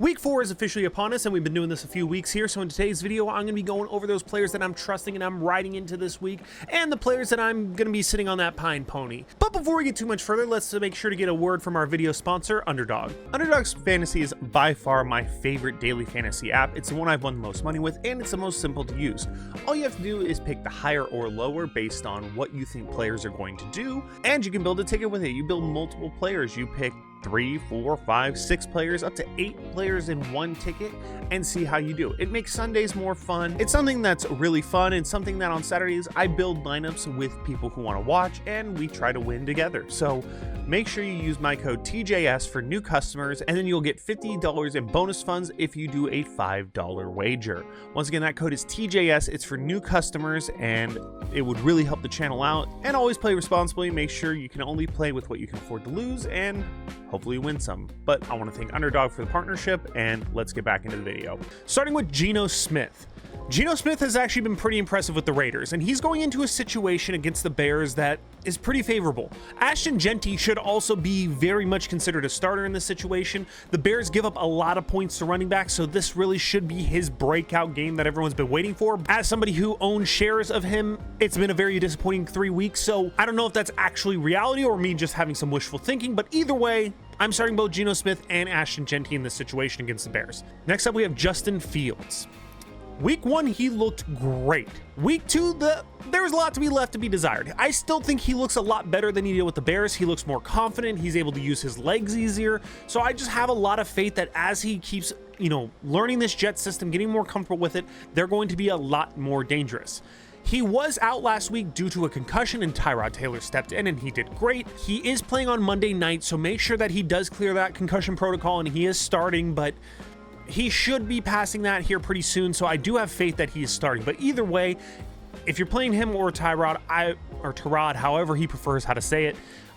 Week 4 is officially upon us, and we've been doing this a few weeks here. So in today's video, I'm going to be going over those players that I'm trusting and I'm riding into this week, and the players that I'm going to be sitting on that pine pony. But before we get too much further, let's make sure to get a word from our video sponsor, Underdog. Underdog's Fantasy is by far my favorite daily fantasy app. It's the one I've won the most money with, and it's the most simple to use. All you have to do is pick the higher or lower based on what you think players are going to do, and you can build a ticket with it. You build multiple players. You pick 3, 4, 5, 6 players, up to 8 players in one ticket, and see how you do. It makes Sundays more fun. It's something that's really fun, and something that on Saturdays I build lineups with people who want to watch, and we try to win together. So make sure you use my code TJS for new customers, and then you'll get $50 in bonus funds if you do a $5 wager. Once again, that code is TJS. It's for new customers, and it would really help the channel out. And always play responsibly. Make sure you can only play with what you can afford to lose, and hopefully win some. But I want to thank Underdog for the partnership, and let's get back into the video. Starting with Geno Smith. Geno Smith has actually been pretty impressive with the Raiders, and he's going into a situation against the Bears that is pretty favorable. Ashton Jeanty should also be very much considered a starter in this situation. The Bears give up a lot of points to running backs, so this really should be his breakout game that everyone's been waiting for. As somebody who owns shares of him, it's been a very disappointing 3 weeks, so I don't know if that's actually reality or me just having some wishful thinking, but either way, I'm starting both Geno Smith and Ashton Jeanty in this situation against the Bears. Next up, we have Justin Fields. Week 1, he looked great. Week 2, there was a lot to be left to be desired. I still think he looks a lot better than he did with the Bears. He looks more confident. He's able to use his legs easier. So I just have a lot of faith that as he keeps, learning this jet system, getting more comfortable with it, they're going to be a lot more dangerous. He was out last week due to a concussion, and Tyrod Taylor stepped in and he did great. He is playing on Monday night, so make sure that he does clear that concussion protocol, and he is starting, but he should be passing that here pretty soon, so I do have faith that he is starting. But either way, if you're playing him or Tyrod, or Tyrod, however he prefers how to say it,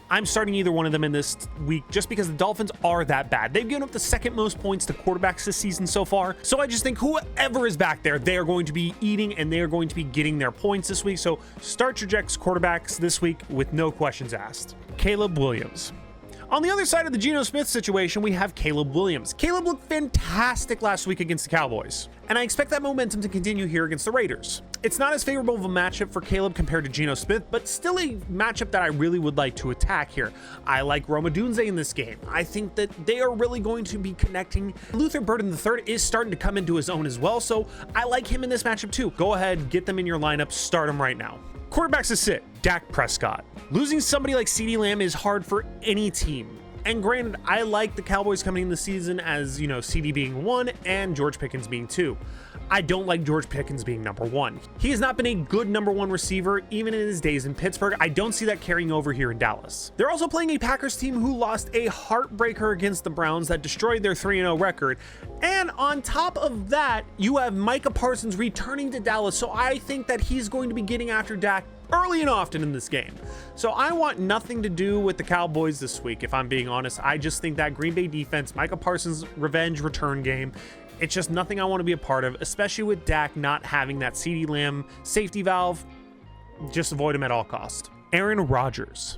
I'm starting either one of them in this week just because the Dolphins are that bad. They've given up the second most points to quarterbacks this season so far. So I just think whoever is back there, they are going to be eating and they are going to be getting their points this week. So start your Jets quarterbacks this week with no questions asked. Caleb Williams. On the other side of the Geno Smith situation, we have Caleb Williams. Caleb looked fantastic last week against the Cowboys, and I expect that momentum to continue here against the Raiders. It's not as favorable of a matchup for Caleb compared to Geno Smith, but still a matchup that I really would like to attack here. I like Rome Odunze in this game. I think that they are really going to be connecting. Luther Burden III is starting to come into his own as well, so I like him in this matchup too. Go ahead, get them in your lineup, start them right now. Quarterbacks to sit, Dak Prescott. Losing somebody like CeeDee Lamb is hard for any team. And granted, I like the Cowboys coming in the season as, CeeDee being 1 and George Pickens being 2. I don't like George Pickens being number 1. He has not been a good number 1 receiver, even in his days in Pittsburgh. I don't see that carrying over here in Dallas. They're also playing a Packers team who lost a heartbreaker against the Browns that destroyed their 3-0 record. And on top of that, you have Micah Parsons returning to Dallas, so I think that he's going to be getting after Dak early and often in this game. So I want nothing to do with the Cowboys this week, if I'm being honest. I just think that Green Bay defense, Micah Parsons' revenge return game, it's just nothing I want to be a part of, especially with Dak not having that CeeDee Lamb safety valve. Just avoid him at all costs. Aaron Rodgers.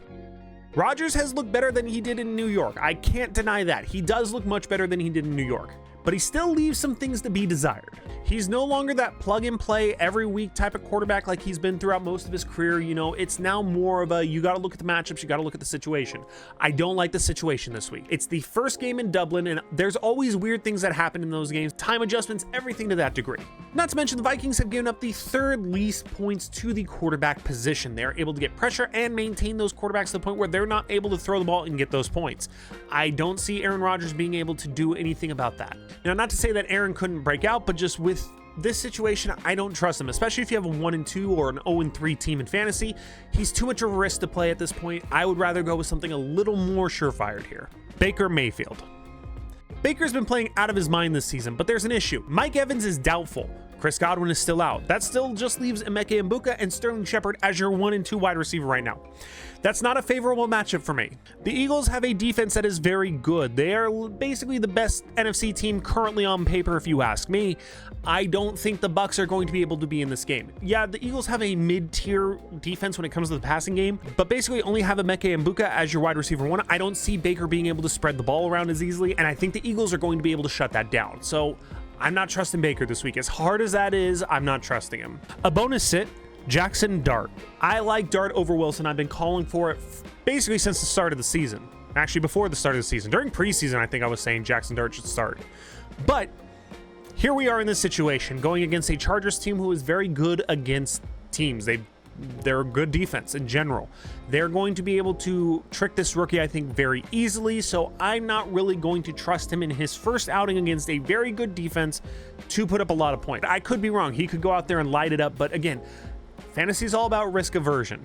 Rodgers has looked better than he did in New York. I can't deny that. He does look much better than he did in New York, but he still leaves some things to be desired. He's no longer that plug and play every week type of quarterback like he's been throughout most of his career. It's now more of a, you got to look at the matchups, you got to look at the situation. I don't like the situation this week. It's the first game in Dublin, and there's always weird things that happen in those games, time adjustments, everything to that degree. Not to mention the Vikings have given up the 3rd least points to the quarterback position. They're able to get pressure and maintain those quarterbacks to the point where they're not able to throw the ball and get those points. I don't see Aaron Rodgers being able to do anything about that. Now, not to say that Aaron couldn't break out, but just with this situation, I don't trust him, especially if you have a 1-2 or an 0-3 team in fantasy. He's too much of a risk to play at this point. I would rather go with something a little more surefire here. Baker Mayfield. Baker's been playing out of his mind this season, but there's an issue. Mike Evans is doubtful. Chris Godwin is still out. That still just leaves Emeka Mbuka and Sterling Shepard as your 1 and 2 wide receiver right now. That's not a favorable matchup for me. The Eagles have a defense that is very good. They are basically the best NFC team currently on paper, if you ask me. I don't think the Bucs are going to be able to be in this game. Yeah, the Eagles have a mid-tier defense when it comes to the passing game, but basically only have Emeka Mbuka as your wide receiver 1. I don't see Baker being able to spread the ball around as easily, and I think the Eagles are going to be able to shut that down. So I'm not trusting Baker this week. As hard as that is, I'm not trusting him. A bonus sit, Jackson Dart. I like Dart over Wilson. I've been calling for it basically since the start of the season. Actually, before the start of the season. During preseason, I think I was saying Jackson Dart should start. But here we are in this situation, going against a Chargers team who is very good against teams. They're a good defense in general. They're going to be able to trick this rookie, I think, very easily. So I'm not really going to trust him in his first outing against a very good defense to put up a lot of points. I could be wrong. He could go out there and light it up. But again, fantasy is all about risk aversion.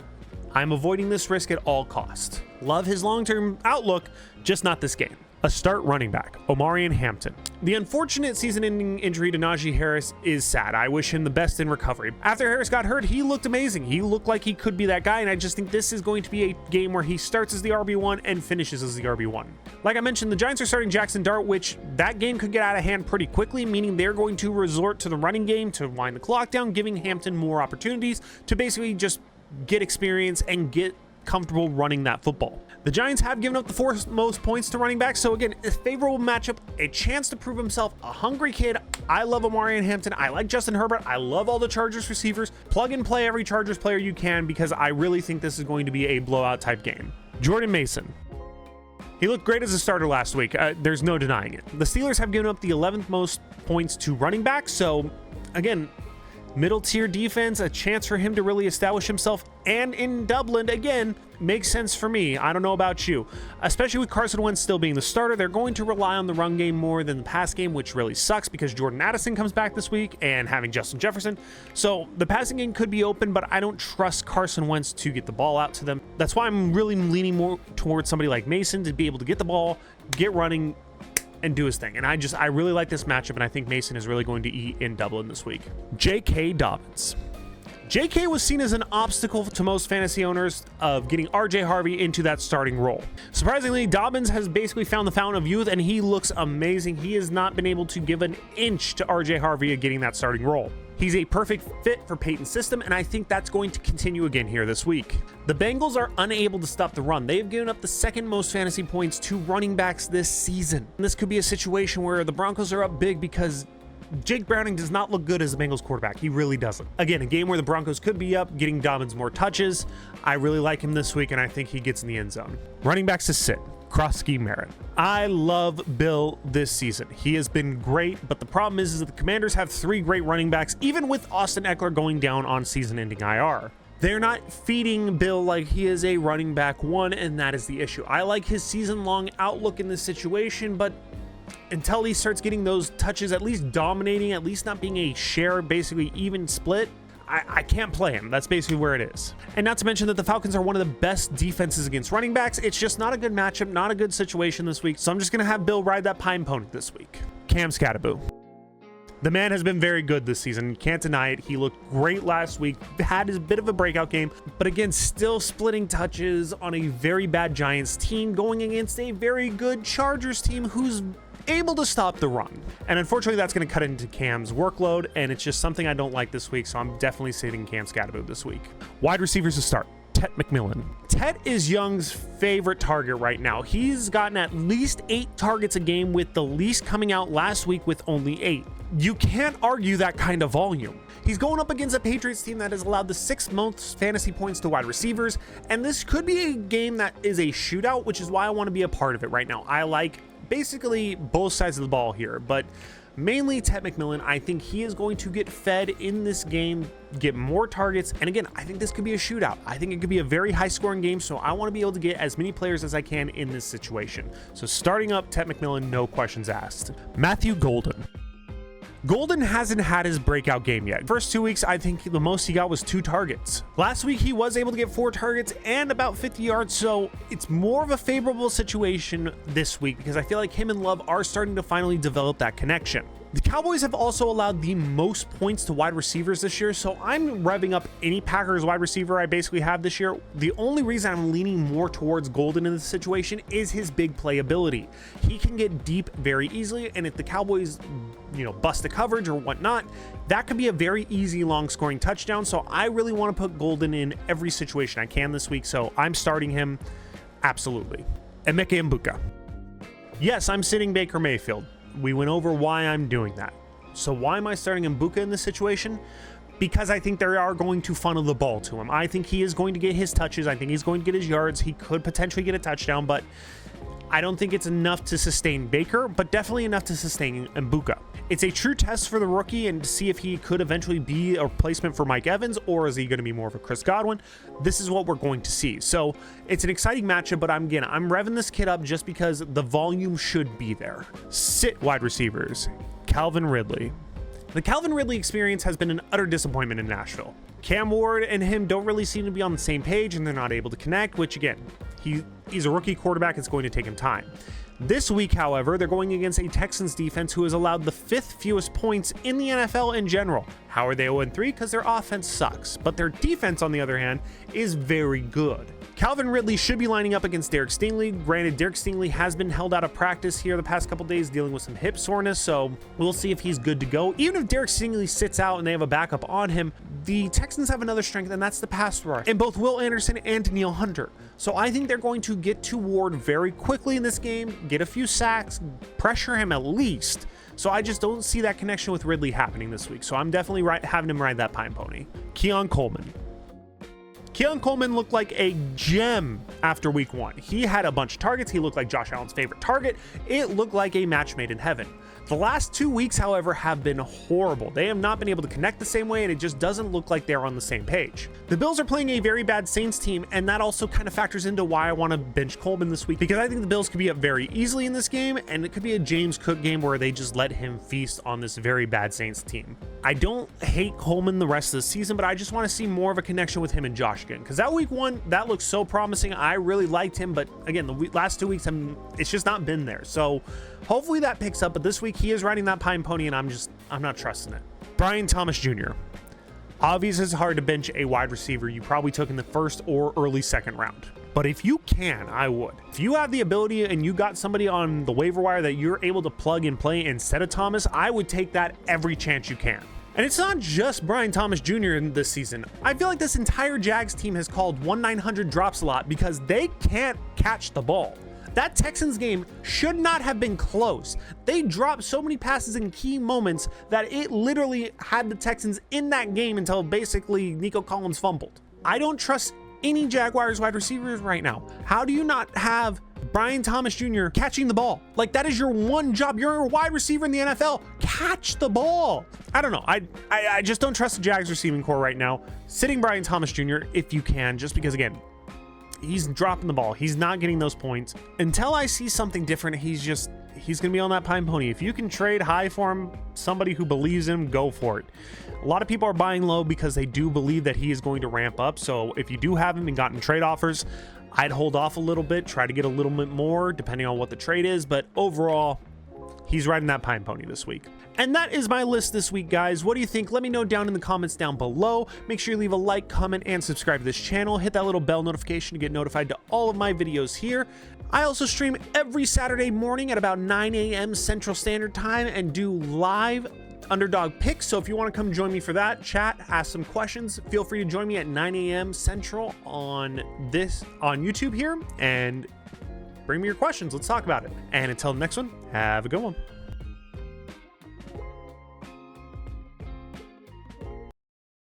I'm avoiding this risk at all costs. Love his long-term outlook, just not this game. A start running back, Omarion Hampton. The unfortunate season-ending injury to Najee Harris is sad. I wish him the best in recovery. After Harris got hurt, he looked amazing. He looked like he could be that guy, and I just think this is going to be a game where he starts as the RB1 and finishes as the RB1. Like I mentioned, the Giants are starting Jackson Dart, which that game could get out of hand pretty quickly, meaning they're going to resort to the running game to wind the clock down, giving Hampton more opportunities to basically just get experience and get comfortable running that football. The Giants have given up the 4th most points to running backs, so again, a favorable matchup, a chance to prove himself, a hungry kid. I love Omarion Hampton. I like Justin Herbert. I love all the Chargers receivers. Plug and play every Chargers player you can because I really think this is going to be a blowout type game. Jordan Mason. He looked great as a starter last week. There's no denying it. The Steelers have given up the 11th most points to running backs, so again, middle tier defense, a chance for him to really establish himself, and in Dublin again makes sense for me. I don't know about you, especially with Carson Wentz still being the starter. They're going to rely on the run game more than the pass game, which really sucks because Jordan Addison comes back this week and having Justin Jefferson. So the passing game could be open, but I don't trust Carson Wentz to get the ball out to them. That's why I'm really leaning more towards somebody like Mason to be able to get the ball, get running, and do his thing. And I really like this matchup, and I think Mason is really going to eat in Dublin this week. J.K. Dobbins. J.K. was seen as an obstacle to most fantasy owners of getting R.J. Harvey into that starting role. Surprisingly, Dobbins has basically found the fountain of youth, and he looks amazing. He has not been able to give an inch to R.J. Harvey of getting that starting role. He's a perfect fit for Peyton's system, and I think that's going to continue again here this week. The Bengals are unable to stop the run. They've given up the 2nd most fantasy points to running backs this season. And this could be a situation where the Broncos are up big because Jake Browning does not look good as a Bengals quarterback. He really doesn't. Again, a game where the Broncos could be up, getting Dobbins more touches. I really like him this week, and I think he gets in the end zone. Running backs to sit. Krosky Merritt. I love Bill this season. He has been great, but the problem is that the Commanders have 3 great running backs, even with Austin Eckler going down on season-ending IR. They're not feeding Bill like he is a running back 1, and that is the issue. I like his season-long outlook in this situation, but until he starts getting those touches, at least dominating, at least not being a share, basically even split, I can't play him. That's basically where it is. And not to mention that the Falcons are one of the best defenses against running backs. It's just not a good matchup, not a good situation this week. So I'm just going to have Bill ride that pine pony this week. Cam Skattebo. The man has been very good this season. Can't deny it. He looked great last week, had his bit of a breakout game, but again, still splitting touches on a very bad Giants team going against a very good Chargers team who's able to stop the run. And unfortunately, that's going to cut into Cam's workload, and it's just something I don't like this week, so I'm definitely sitting Cam Skattebo this week. Wide receivers to start. Tet McMillan. Tet is Young's favorite target right now. He's gotten at least 8 targets a game, with the least coming out last week with only 8. You can't argue that kind of volume. He's going up against a Patriots team that has allowed the 6th most fantasy points to wide receivers, and this could be a game that is a shootout, which is why I want to be a part of it right now. I like basically both sides of the ball here, but mainly Tet McMillan. I think he is going to get fed in this game, get more targets, and again, I think this could be a shootout. I think it could be a very high scoring game, so I want to be able to get as many players as I can in this situation. So starting up Tet McMillan, no questions asked. Matthew Golden. Golden hasn't had his breakout game yet. First 2 weeks, I think the most he got was 2 targets. Last week, he was able to get 4 targets and about 50 yards, so it's more of a favorable situation this week because I feel like him and Love are starting to finally develop that connection. The Cowboys have also allowed the most points to wide receivers this year, so I'm revving up any Packers wide receiver I basically have this year. The only reason I'm leaning more towards Golden in this situation is his big play ability. He can get deep very easily, and if the Cowboys, bust the coverage or whatnot, that could be a very easy long scoring touchdown. So I really want to put Golden in every situation I can this week, so I'm starting him absolutely. Emeka Egbuka. Yes, I'm sitting Baker Mayfield. We went over why I'm doing that. So why am I starting Egbuka in this situation? Because I think they are going to funnel the ball to him. I think he is going to get his touches. I think he's going to get his yards. He could potentially get a touchdown, but I don't think it's enough to sustain Baker, but definitely enough to sustain Egbuka. It's a true test for the rookie and to see if he could eventually be a replacement for Mike Evans, or is he going to be more of a Chris Godwin? This is what we're going to see. So it's an exciting matchup, but I'm revving this kid up just because the volume should be there. Sit wide receivers. Calvin Ridley. The Calvin Ridley experience has been an utter disappointment in Nashville. Cam Ward and him don't really seem to be on the same page, and they're not able to connect, which again, he's a rookie quarterback. It's going to take him time. This week, however, they're going against a Texans defense who has allowed the 5th fewest points in the NFL in general. How are they 0-3? Because their offense sucks, but their defense, on the other hand, is very good. Calvin Ridley should be lining up against Derek Stingley. Granted, Derek Stingley has been held out of practice here the past couple days dealing with some hip soreness, so we'll see if he's good to go. Even if Derek Stingley sits out and they have a backup on him, the Texans have another strength, and that's the pass rush in both Will Anderson and Danielle Hunter. So I think they're going to get to Ward very quickly in this game, get a few sacks, pressure him at least. So I just don't see that connection with Ridley happening this week. So I'm definitely having him ride that pine pony. Keon Coleman. Keon Coleman looked like a gem after week 1. He had a bunch of targets. He looked like Josh Allen's favorite target. It looked like a match made in heaven. The last 2 weeks, however, have been horrible. They have not been able to connect the same way, and it just doesn't look like they're on the same page. The Bills are playing a very bad Saints team, and that also kind of factors into why I want to bench Coleman this week, because I think the Bills could be up very easily in this game, and it could be a James Cook game where they just let him feast on this very bad Saints team. I don't hate Coleman the rest of the season, but I just want to see more of a connection with him and Josh again, because that week 1, that looked so promising. I really liked him, but again, the last 2 weeks, it's just not been there. So hopefully that picks up, but this week he is riding that pine pony, and I'm not trusting it. Brian Thomas Jr. Obviously, it's hard to bench a wide receiver you probably took in the first or early second round. But if you can, I would. If you have the ability and you got somebody on the waiver wire that you're able to plug and play instead of Thomas, I would take that every chance you can. And it's not just Brian Thomas Jr. in this season. I feel like this entire Jags team has called 1-900 drops a lot because they can't catch the ball. That Texans game should not have been close. They dropped so many passes in key moments that it literally had the Texans in that game until basically Nico Collins fumbled. I don't trust any Jaguars wide receivers right now. How do you not have Brian Thomas Jr. catching the ball? Like, that is your one job. You're a wide receiver in the NFL. Catch the ball. I don't know. I just don't trust the Jags receiving core right now. Sitting Brian Thomas Jr. if you can, just because, again, he's dropping the ball. He's not getting those points. Until I see something different, he's going to be on that pine pony. If you can trade high for him, somebody who believes in him, go for it. A lot of people are buying low because they do believe that he is going to ramp up. So if you do have him and gotten trade offers, I'd hold off a little bit, try to get a little bit more depending on what the trade is. But overall, he's riding that pine pony this week. And that is my list this week, guys. What do you think? Let me know down in the comments down below. Make sure you leave a like, comment, and subscribe to this channel. Hit that little bell notification to get notified to all of my videos here. I also stream every Saturday morning at about 9 a.m. Central Standard Time and do live underdog picks. So if you want to come join me for that, chat, ask some questions, feel free to join me at 9 a.m. Central on YouTube here and bring me your questions. Let's talk about it. And until the next one, have a good one.